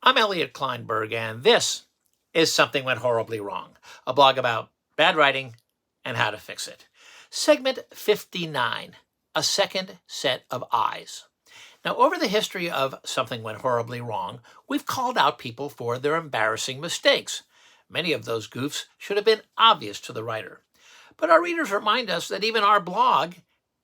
I'm Elliot Kleinberg, and this is Something Went Horribly Wrong, a blog about bad writing and how to fix it. Segment 59, A Second Set of Eyes. Now, over the history of Something Went Horribly Wrong, we've called out people for their embarrassing mistakes. Many of those goofs should have been obvious to the writer. But our readers remind us that even our blog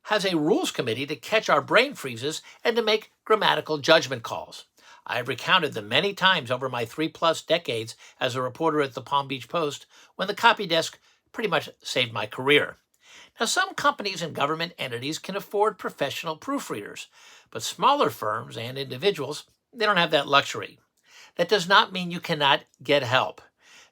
has a rules committee to catch our brain freezes and to make grammatical judgment calls. I've recounted them many times over my 3+ decades as a reporter at the Palm Beach Post, when the copy desk pretty much saved my career. Now, some companies and government entities can afford professional proofreaders, but smaller firms and individuals, they don't have that luxury. That does not mean you cannot get help.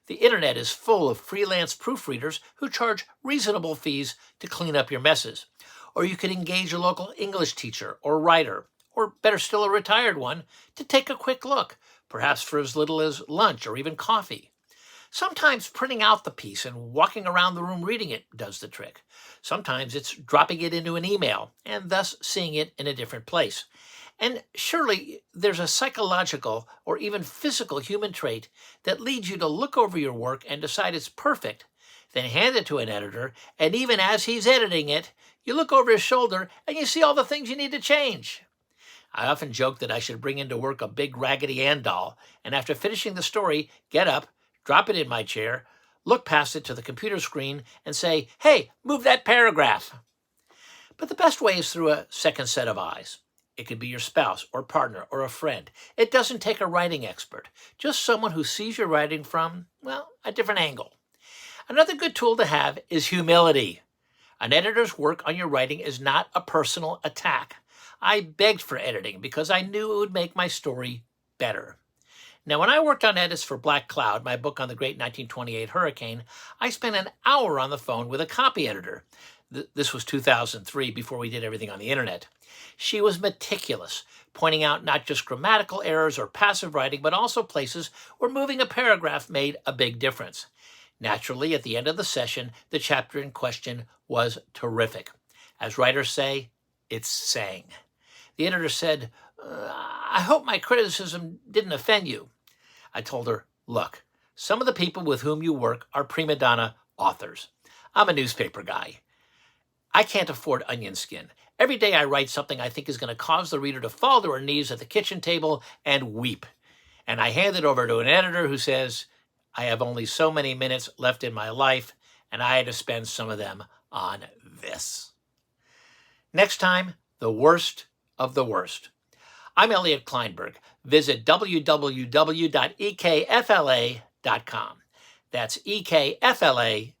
The internet is full of freelance proofreaders who charge reasonable fees to clean up your messes. Or you could engage a local English teacher or writer, or better still, a retired one, to take a quick look, perhaps for as little as lunch or even coffee. Sometimes printing out the piece and walking around the room reading it does the trick. Sometimes it's dropping it into an email and thus seeing it in a different place. And surely there's a psychological or even physical human trait that leads you to look over your work and decide it's perfect, then hand it to an editor, and even as he's editing it, you look over his shoulder and you see all the things you need to change. I often joke that I should bring into work a big Raggedy Ann doll, and after finishing the story, get up, drop it in my chair, look past it to the computer screen, and say, "Hey, move that paragraph." But the best way is through a second set of eyes. It could be your spouse or partner or a friend. It doesn't take a writing expert, just someone who sees your writing from, well, a different angle. Another good tool to have is humility. An editor's work on your writing is not a personal attack. I begged for editing because I knew it would make my story better. Now, when I worked on edits for Black Cloud, my book on the great 1928 hurricane, I spent an hour on the phone with a copy editor. This was 2003, before we did everything on the internet. She was meticulous, pointing out not just grammatical errors or passive writing, but also places where moving a paragraph made a big difference. Naturally, at the end of the session, the chapter in question was terrific. As writers say, it sang. The editor said, "I hope my criticism didn't offend you." I told her, "Look, some of the people with whom you work are prima donna authors. I'm a newspaper guy. I can't afford onion skin. Every day I write something I think is going to cause the reader to fall to her knees at the kitchen table and weep. And I hand it over to an editor who says, I have only so many minutes left in my life, and I had to spend some of them on this." Next time, the worst of the worst. I'm Elliot Kleinberg. Visit www.ekfla.com. That's ekfla.com.